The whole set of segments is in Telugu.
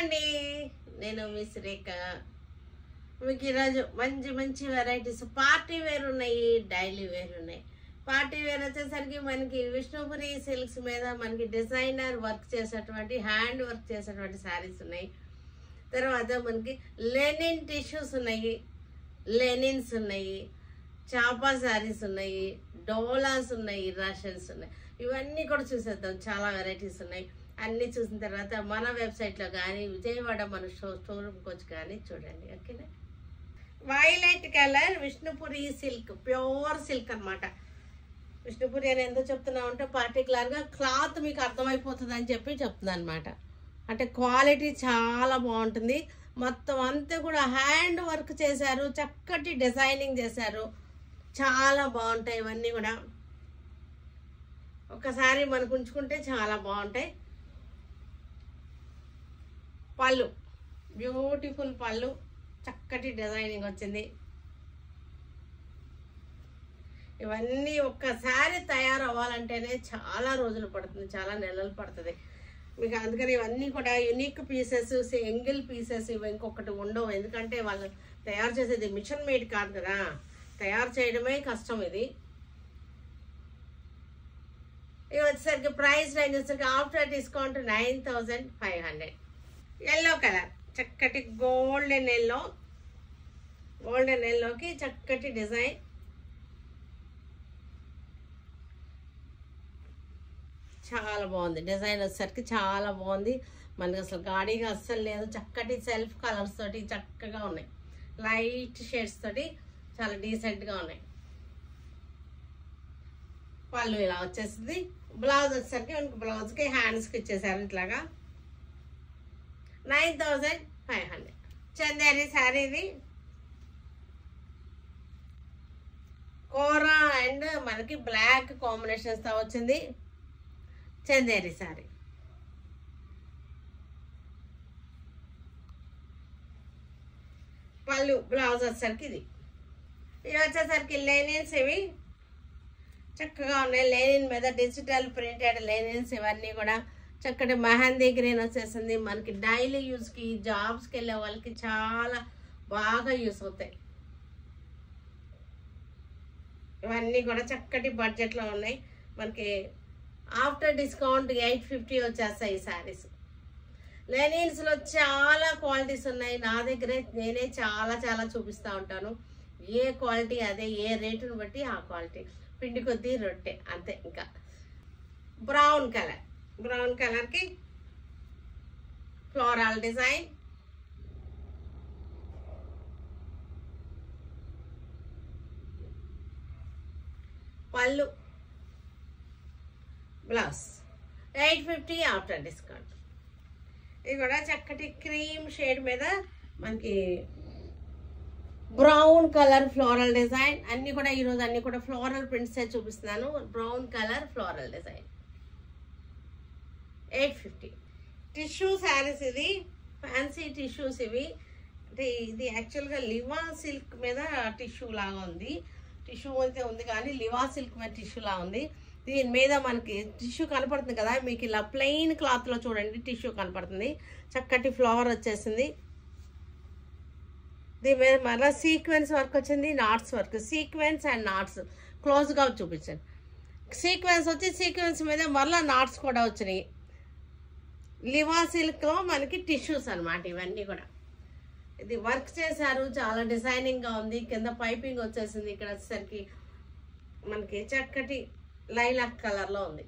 అండి, నేను మీ శ్రీక. మీకు ఈరోజు మంచి మంచి వెరైటీస్ పార్టీ వేర్ ఉన్నాయి, డైలీ వేర్ ఉన్నాయి. పార్టీ వేర్ వచ్చేసరికి మనకి విష్ణుపురి సిల్క్స్ మీద మనకి డిజైనర్ వర్క్ చేసేటువంటి హ్యాండ్ వర్క్ చేసేటువంటి శారీస్ ఉన్నాయి. తర్వాత మనకి లెనిన్ టిష్యూస్ ఉన్నాయి, లెనిన్స్ ఉన్నాయి, చాపా శారీస్ ఉన్నాయి, డోలాస్ ఉన్నాయి, రషన్స్ ఉన్నాయి. ఇవన్నీ కూడా చూసేద్దాం. చాలా వెరైటీస్ ఉన్నాయి. అన్నీ చూసిన తర్వాత మన వెబ్సైట్లో కానీ విజయవాడ మన షోరూమ్కి వచ్చి కానీ చూడండి. ఓకేనా? Violet colour Vishnupuri silk, pure silk అనమాట. విష్ణుపురి అని ఎందుకు చెప్తున్నా అంటే పర్టికులర్గా క్లాత్ మీకు అర్థమైపోతుంది అని చెప్పి చెప్తున్నా అనమాట. అంటే క్వాలిటీ చాలా బాగుంటుంది. మొత్తం అంతా కూడా హ్యాండ్ వర్క్ చేశారు, చక్కటి డిజైనింగ్ చేశారు, చాలా బాగుంటాయి. ఇవన్నీ కూడా ఒకసారి మనకు ఉంచుకుంటే చాలా బాగుంటాయి. పళ్ళు బ్యూటిఫుల్ పళ్ళు, చక్కటి డిజైనింగ్ వచ్చింది. ఇవన్నీ ఒక్కసారి తయారవ్వాలంటేనే చాలా రోజులు పడుతుంది, చాలా నెలలు పడుతుంది మీకు. అందుకని ఇవన్నీ కూడా యూనిక్ పీసెస్, సింగిల్ పీసెస్, ఇవి ఇంకొకటి ఉండవు. ఎందుకంటే వాళ్ళు తయారు చేసేది మిషన్ మేడ్ కాదు కదా, తయారు చేయడమే కష్టం. ఇది వచ్చేసరికి ప్రైస్ రేంజ్ వచ్చేసరికి ఆఫ్టర్ డిస్కౌంట్ 9500. ఎల్లో కలర్ చక్కటి గోల్డెన్ ఎల్లో, గోల్డెన్ ఎల్లోకి చక్కటి డిజైన్. చాలా బాగుంది డిజైన్ వచ్చేసరికి, చాలా బాగుంది. మనకి అసలు గాడిగా అస్సలు లేదు. చక్కటి సెల్ఫ్ కలర్స్ తోటి చక్కగా ఉన్నాయి, లైట్ షేడ్స్ తోటి చాలా డీసెంట్గా ఉన్నాయి. పళ్ళు ఇలా వచ్చేసింది. బ్లౌజ్ వచ్చేసరికి మనకి బ్లౌజ్కి హ్యాండ్స్కి ఇచ్చేసారు ఇట్లాగా. 9500. చందేరి శారీ, ఇది కోరా అండ్ మనకి బ్లాక్ కాంబినేషన్స్తో వచ్చింది చందేరి శారీ. పళ్ళు బ్లౌజ్ వచ్చేసరికి ఇవి వచ్చేసరికి లెనిన్స్, ఇవి చక్కగా ఉన్నాయి. లెనిన్ మీద డిజిటల్ ప్రింటెడ్ లెనిన్స్, ఇవన్నీ కూడా చక్కటి మెహందీ గ్రీన్ వచ్చేసింది. మనకి డైలీ యూస్కి, జాబ్స్కి వెళ్ళే వాళ్ళకి చాలా బాగా యూస్ అవుతాయి. ఇవన్నీ కూడా చక్కటి బడ్జెట్లో ఉన్నాయి. మనకి ఆఫ్టర్ డిస్కౌంట్ 850 వచ్చేస్తాయి ఈ శారీస్. లెనిన్స్లో చాలా క్వాలిటీస్ ఉన్నాయి. నా దగ్గరే నేనే చాలా చాలా చూపిస్తూ ఉంటాను. ఏ క్వాలిటీ అదే, ఏ రేటును బట్టి ఆ క్వాలిటీ. పిండి కొద్దీ రొట్టె అంతే. ఇంకా బ్రౌన్ కలర్, బ్రౌన్ కలర్కి ఫ్లోరల్ డిజైన్. పళ్ళు బ్లౌజ్ 850 ఆఫ్టర్ డిస్కౌంట్. ఇది కూడా చక్కటి క్రీమ్ షేడ్ మీద మనకి బ్రౌన్ కలర్ ఫ్లోరల్ డిజైన్. అన్ని కూడా ఈరోజు అన్ని కూడా ఫ్లోరల్ ప్రింట్స్ చూపిస్తున్నాను. Brown colour floral design 850. Tissue saris, ఇది ఫ్యాన్సీ టిష్యూస్. ఇవి అంటే ఇది యాక్చువల్గా లివా సిల్క్ మీద టిష్యూ లాగా ఉంది. టిష్యూ అయితే ఉంది కానీ లివా సిల్క్ మీద టిష్యూ లాగా ఉంది. దీని మీద మనకి టిష్యూ కనపడుతుంది కదా, మీకు ఇలా ప్లెయిన్ క్లాత్లో చూడండి టిష్యూ కనపడుతుంది. చక్కటి ఫ్లవర్ వచ్చేసింది. దీని మీద మళ్ళీ సీక్వెన్స్ వర్క్ వచ్చింది, knots work. Sequence and knots క్లోజ్గా చూపించాను. సీక్వెన్స్ వచ్చి సీక్వెన్స్ మీద మళ్ళీ నాట్స్ కూడా వచ్చినాయి. లివా సిల్క్లో మనకి టిష్యూస్ అనమాట ఇవన్నీ కూడా. ఇది వర్క్ చేశారు, చాలా డిజైనింగ్గా ఉంది. కింద పైపింగ్ వచ్చేసింది. ఇక్కడ వచ్చేసరికి మనకి చక్కటి లైలాక్ కలర్లో ఉంది.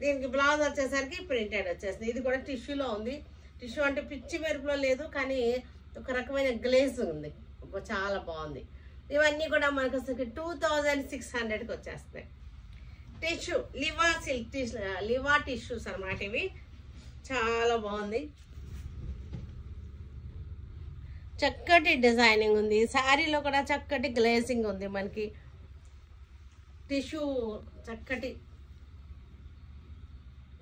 దీనికి బ్లౌజ్ వచ్చేసరికి ప్రింటెడ్ వచ్చేసింది. ఇది కూడా టిష్యూలో ఉంది. టిష్యూ అంటే పిచ్చి మెరుపులో లేదు కానీ ఒక రకమైన గ్లేజ్ ఉంది, చాలా బాగుంది. ఇవన్నీ కూడా మనకు వచ్చేసరికి 2600కి వచ్చేస్తాయి. Tissue Liva silk, Liva tissues అనమాట ఇవి. చాలా బాగుంది, చక్కటి డిజైనింగ్ ఉంది. శారీలో కూడా చక్కటి గ్లేజింగ్ ఉంది. మనకి టిష్యూ చక్కటి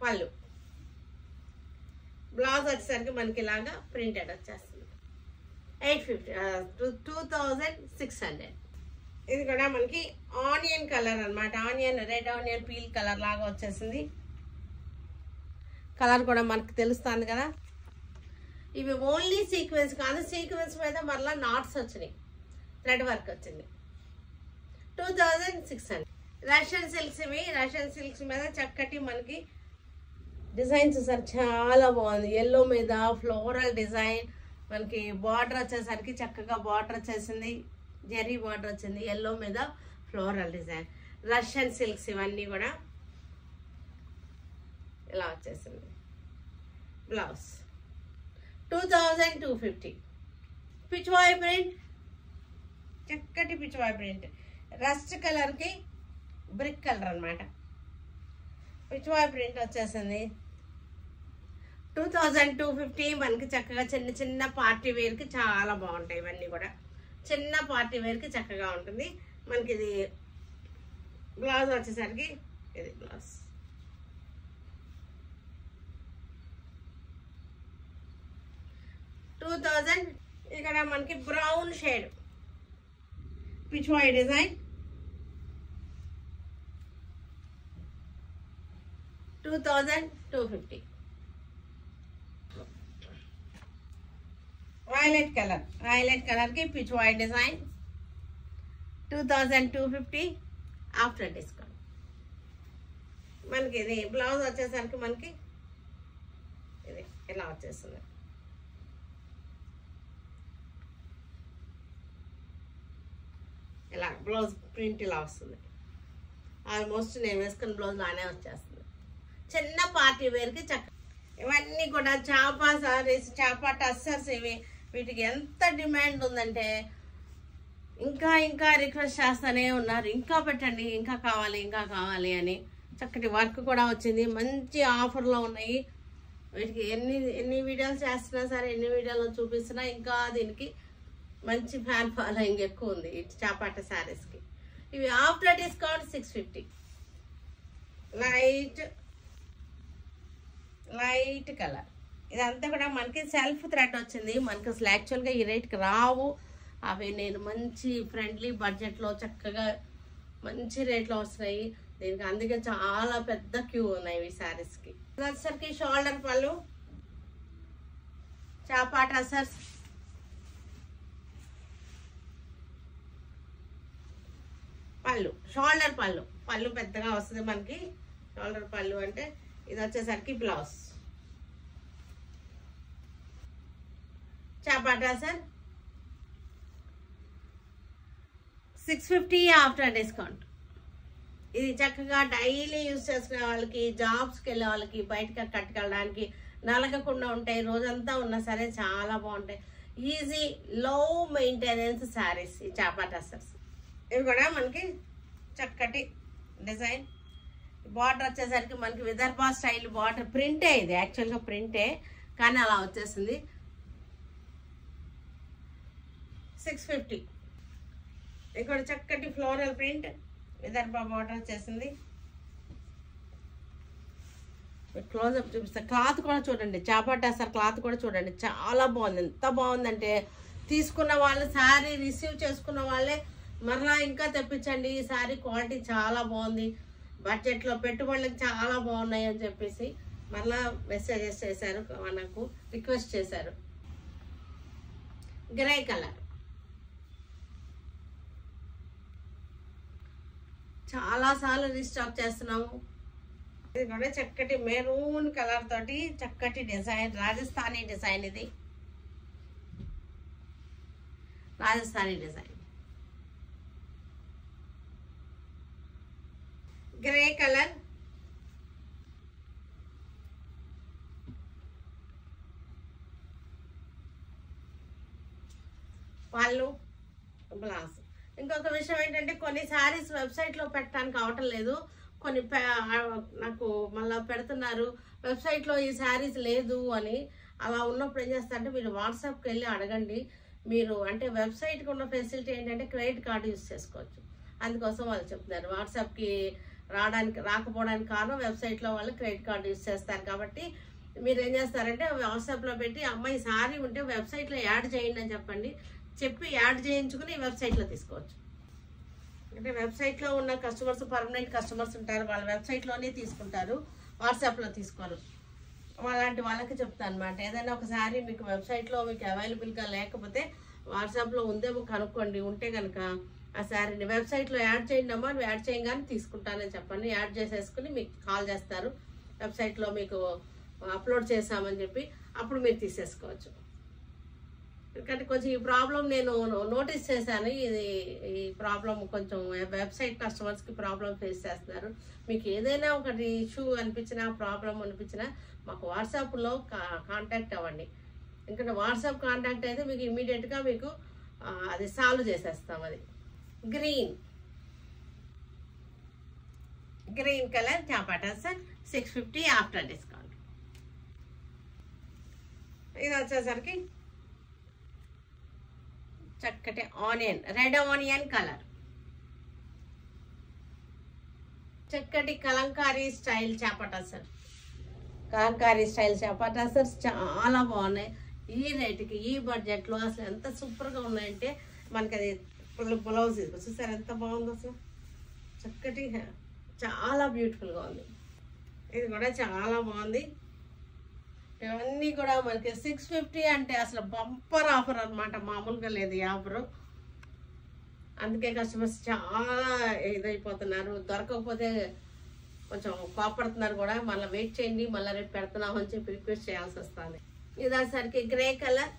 పళ్ళు. బ్లౌజ్ వచ్చేసరికి మనకి ఇలాగా ప్రింటెడ్ వచ్చేస్తుంది. 2600. ఇది కూడా మనకి ఆనియన్ కలర్ అనమాట. Onion, red onion peel colour లాగా వచ్చేసింది. కలర్ కూడా మనకు తెలుస్తుంది కదా. ఇవి ఓన్లీ సీక్వెన్స్ కాదు, సీక్వెన్స్ మీద మరలా నాట్స్ వచ్చినాయి, థ్రెడ్ వర్క్ వచ్చింది. 2600. రష్యన్ సిల్క్స్ ఇవి. రష్యన్ సిల్క్స్ మీద చక్కటి మనకి డిజైన్స్ సార్ చాలా బాగుంది. ఎల్లో మీద ఫ్లోరల్ డిజైన్, మనకి బార్డర్ వచ్చేసరికి చక్కగా బార్డర్ వచ్చేసింది, జెరీ బార్డర్ వచ్చింది, ఎల్లో మీద ఫ్లోరల్ డిజైన్. రష్యన్ సిల్క్స్ ఇవన్నీ కూడా ఇలా వచ్చేసింది. బ్లౌజ్ 2250. పిచ్వాయ్ ప్రింట్, చక్కటి పిచ్వాయ్ ప్రింట్, రస్ట్ కలర్కి బ్రిక్ కలర్ అనమాట. పిచ్వాయ్ ప్రింట్ వచ్చేసింది. 2250. మనకి చక్కగా చిన్న చిన్న పార్టీ వేర్కి చాలా బాగుంటాయి. ఇవన్నీ కూడా చిన్న పార్టీ వేర్కి చక్కగా ఉంటుంది. మనకి ఇది బ్లౌజ్ వచ్చేసరికి ఇది బ్లౌజ్. ఇక్కడ మనకి brown shade Pichwai design 2250. Violet colour కి పిచ్వాయ్ డిజైన్ 2250 ఆఫ్టర్ డిస్కౌంట్. మనకి ఇది బ్లౌజ్ వచ్చేసరికి మనకి ఇది ఇలా వచ్చేస్తుంది. ఇలా బ్లౌజ్ ప్రింట్ ఇలా వస్తుంది. ఆల్మోస్ట్ నేను వేసుకున్న బ్లౌజ్ లానే వచ్చేస్తుంది. చిన్న పార్టీ వేర్కి చక్క. ఇవన్నీ కూడా చాపా సారీస్, చాపా టస్సర్స్. వీటికి ఎంత డిమాండ్ ఉందంటే ఇంకా ఇంకా రిక్వెస్ట్ చేస్తూనే ఉన్నారు, ఇంకా పెట్టండి, ఇంకా కావాలి అని. చక్కటి వర్క్ కూడా వచ్చింది, మంచి ఆఫర్లో ఉన్నాయి. వీటికి ఎన్ని వీడియోలు చేస్తున్నా సరే, ఎన్ని వీడియోలు చూపిస్తున్నా ఇంకా దీనికి మంచి ఫ్యాన్ ఫాలోయింగ్ ఎక్కువ ఉంది ఈ చాపాట శారీస్కి. ఇవి ఆఫ్టర్ డిస్కౌంట్ 650. Light colour. ఇదంతా కూడా మనకి సెల్ఫ్ థ్రెడ్ వచ్చింది. మనకి అసలు యాక్చువల్గా ఈ రేట్కి రావు. అవి నేను మంచి ఫ్రెండ్లీ బడ్జెట్లో చక్కగా మంచి రేట్లో వస్తున్నాయి దీనికి. అందుకే చాలా పెద్ద క్యూ ఉన్నాయి ఈ శారీస్కి. వచ్చేసరికి షోల్డర్ పళ్ళు, చాపా టసర్స్, పళ్ళు, షోల్డర్ పళ్ళు పెద్దగా వస్తుంది మనకి. షోల్డర్ పళ్ళు అంటే ఇది వచ్చేసరికి బ్లౌజ్. చాపాటా సార్ 650 ఆఫ్టర్ డిస్కౌంట్. ఇది చక్కగా డైలీ యూజ్ చేసుకునే వాళ్ళకి, జాబ్స్కి వెళ్ళే వాళ్ళకి, బయటకి కట్టుకెళ్ళడానికి నలగకుండా ఉంటాయి, రోజంతా ఉన్నా సరే చాలా బాగుంటాయి. ఈజీ లో మెయింటెనెన్స్ శారీస్ ఈ చాపాటా సార్స్. ఇవి కూడా మనకి చక్కటి డిజైన్. బార్డర్ వచ్చేసరికి మనకి విదర్భ స్టైల్ బార్డర్. ప్రింటే ఇది, యాక్చువల్గా ప్రింటే కానీ అలా వచ్చేసింది. 650. ఇక్కడ చక్కటి ఫ్లోరల్ ప్రింట్, విదర్భ బార్డర్ వచ్చేసింది. క్లోజ్అప్ చూపిస్తా. క్లాత్ కూడా చూడండి, చాపాటా సార్ క్లాత్ కూడా చూడండి, చాలా బాగుంది. ఎంత బాగుందంటే తీసుకున్న వాళ్ళు, శారీ రిసీవ్ చేసుకున్న వాళ్ళే మరలా ఇంకా తెప్పించండి, ఈ శారీ క్వాలిటీ చాలా బాగుంది, బడ్జెట్లో పెట్టుబడులకు చాలా బాగున్నాయి అని చెప్పేసి మరలా మెసేజెస్ చేశారు, నాకు రిక్వెస్ట్ చేశారు. గ్రే కలర్ చాలాసార్లు రీస్టాక్ చేస్తున్నాము. ఇది కూడా చక్కటి మెరూన్ కలర్ తోటి చక్కటి డిజైన్, రాజస్థానీ డిజైన్. ఇది రాజస్థానీ డిజైన్. గ్రే కలర్, పళ్ళు, బ్లౌజ్. ఇంకొక విషయం ఏంటంటే కొన్ని శారీస్ వెబ్సైట్లో పెట్టడానికి అవటం లేదు, కొన్ని నాకు మళ్ళీ పెడుతున్నారు వెబ్సైట్లో ఈ శారీస్ లేదు అని. అలా ఉన్నప్పుడు ఏం చేస్తారంటే మీరు వాట్సాప్కి వెళ్ళి అడగండి. మీరు అంటే వెబ్సైట్కి ఉన్న ఫెసిలిటీ ఏంటంటే క్రెడిట్ కార్డు యూజ్ చేసుకోవచ్చు, అందుకోసం వాళ్ళు చెప్తున్నారు. వాట్సాప్కి రాకపోవడానికి కారణం వెబ్సైట్లో వాళ్ళు క్రెడిట్ కార్డు యూజ్ చేస్తారు. కాబట్టి మీరు ఏం చేస్తారంటే వాట్సాప్లో పెట్టి అమ్మాయి శారీ ఉంటే వెబ్సైట్లో యాడ్ చేయండి అని చెప్పి యాడ్ చేయించుకుని వెబ్సైట్లో తీసుకోవచ్చు. అంటే వెబ్సైట్లో ఉన్న కస్టమర్స్ పర్మనెంట్ కస్టమర్స్ ఉంటారు, వాళ్ళ వెబ్సైట్లోనే తీసుకుంటారు, వాట్సాప్లో తీసుకోరు. అలాంటి వాళ్ళకి చెప్తాను అనమాట. ఏదైనా ఒకసారి మీకు వెబ్సైట్లో మీకు అవైలబుల్గా లేకపోతే వాట్సాప్లో ఉందేమో కనుక్కోండి. ఉంటే కనుక ఆ శారీని వెబ్సైట్లో యాడ్ చేయండి అమ్మా, నువ్వు యాడ్ చేయగానే తీసుకుంటానని చెప్పండి. యాడ్ చేసేసుకుని మీకు కాల్ చేస్తారు, వెబ్సైట్లో మీకు అప్లోడ్ చేసామని చెప్పి అప్పుడు మీరు తీసేసుకోవచ్చు. ఎందుకంటే కొంచెం ఈ ప్రాబ్లం నేను నోటీస్ చేశాను. ఈ ప్రాబ్లం కొంచెం వెబ్సైట్ కస్టమర్స్కి ప్రాబ్లం ఫేస్ చేస్తున్నారు. మీకు ఏదైనా ఒకటి ఇష్యూ అనిపించినా ప్రాబ్లం అనిపించినా మాకు వాట్సాప్లో కాంటాక్ట్ అవ్వండి. ఎందుకంటే వాట్సాప్ కాంటాక్ట్ అయితే మీకు ఇమీడియట్గా మీకు అది సాల్వ్ చేసేస్తాం. అది గ్రీన్ కలర్ చాపాటా సార్ 650 ఆఫ్టర్ డిస్కౌంట్. ఇది వచ్చేసరికి చక్కటి రెడ్ ఆనియన్ కలర్, చక్కటి కలంకారీ స్టైల్ చాపాటా సార్. కలంకారీ స్టైల్ చాపాటా సార్ చాలా బాగున్నాయి. ఈ రేటుకి ఈ బడ్జెట్లో అసలు ఎంత సూపర్గా ఉన్నాయంటే మనకి అది బ్లౌజ్ చూసారు ఎంత బాగుందో అసలు. చక్కటి చాలా బ్యూటిఫుల్గా ఉంది. ఇది కూడా చాలా బాగుంది. ఇవన్నీ కూడా మనకి 650 అంటే అసలు బంపర్ ఆఫర్ అనమాట, మామూలుగా లేదు ఈ ఆఫరు. అందుకే కస్టమర్స్ చాలా ఇదైపోతున్నారు. దొరకకపోతే కొంచెం కోపడుతున్నారు కూడా. మళ్ళీ వెయిట్ చేయండి, మళ్ళీ రేపు పెడుతున్నాం అని చెప్పి రిక్వెస్ట్ చేయాల్సి వస్తుంది. ఇది వచ్చేసరికి గ్రే కలర్,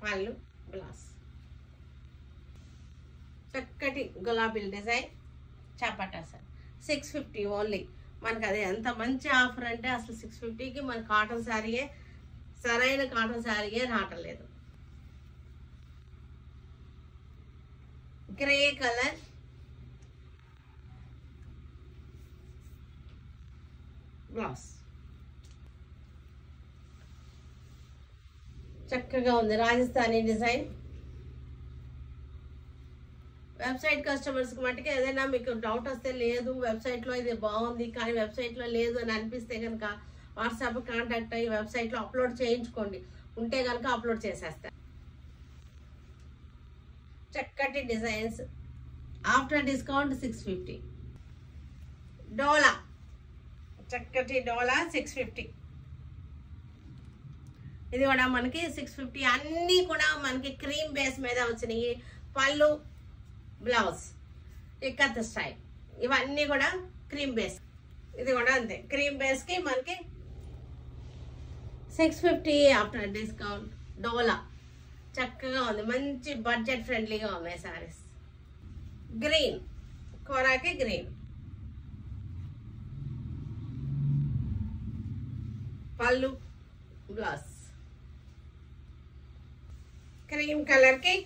పళ్ళు బ్లౌజ్, చక్కటి గులాబీ డిజైన్ చాపాటా సార్ 650 ఓన్లీ. మనకు అది ఎంత మంచి ఆఫర్ అంటే అసలు 650కి మన కాటన్ శారీయే, సరైన కాటన్ శారీయే రావటం లేదు. గ్రే కలర్, బ్లౌజ్ చక్కగా ఉంది, రాజస్థానీ డిజైన్. వెబ్సైట్ కస్టమర్స్కి మట్టుకు ఏదైనా మీకు డౌట్ వస్తే లేదు వెబ్సైట్లో ఇది బాగుంది కానీ వెబ్సైట్లో లేదు అని అనిపిస్తే కనుక వాట్సాప్ కాంటాక్ట్ అయ్యి వెబ్సైట్లో అప్లోడ్ చేయించుకోండి. ఉంటే కనుక అప్లోడ్ చేసేస్తారు. చక్కటి డిజైన్స్ ఆఫ్టర్ డిస్కౌంట్ 650. డోలా, చక్కటి డోలా 650. ఇది కూడా మనకి 650. అన్నీ కూడా మనకి క్రీమ్ బేస్ మీద వచ్చినాయి. పళ్ళు బ్లౌజ్ ఇక్కత్ స్టైల్, ఇవన్నీ కూడా క్రీమ్ బేస్. ఇది కూడా అంతే క్రీమ్ బేస్కి మనకి 650 ఆఫ్టర్ డిస్కౌంట్. డోలా చక్కగా ఉంది, మంచి బడ్జెట్ ఫ్రెండ్లీగా ఉన్నాయి శారీస్. గ్రీన్, కోరాకి గ్రీన్, పళ్ళు బ్లౌజ్. క్రీమ్ కలర్కి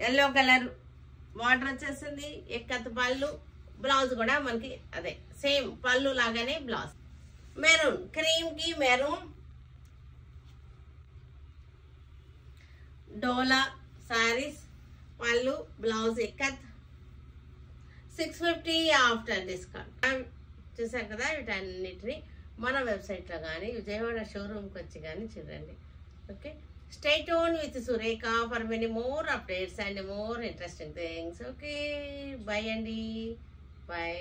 ఎల్లో కలర్ వాటర్ వచ్చేసింది. ఎక్కత్ పళ్ళు, బ్లౌజ్ కూడా మనకి అదే సేమ్ పళ్ళు లాగానే బ్లౌజ్. మెరూన్, క్రీమ్కి మెరూన్, డోలా శారీస్, పళ్ళు బ్లౌజ్ ఎక్కత్ 650 ఆఫ్టర్ డిస్కౌంట్. చూసారు కదా, వీటన్నిటిని మన వెబ్సైట్లో కానీ విజయవాడ షోరూమ్కి వచ్చి కానీ చూడండి. Okay, stay tuned with Surekha for many more updates and more interesting things. Okay, bye Andy, bye.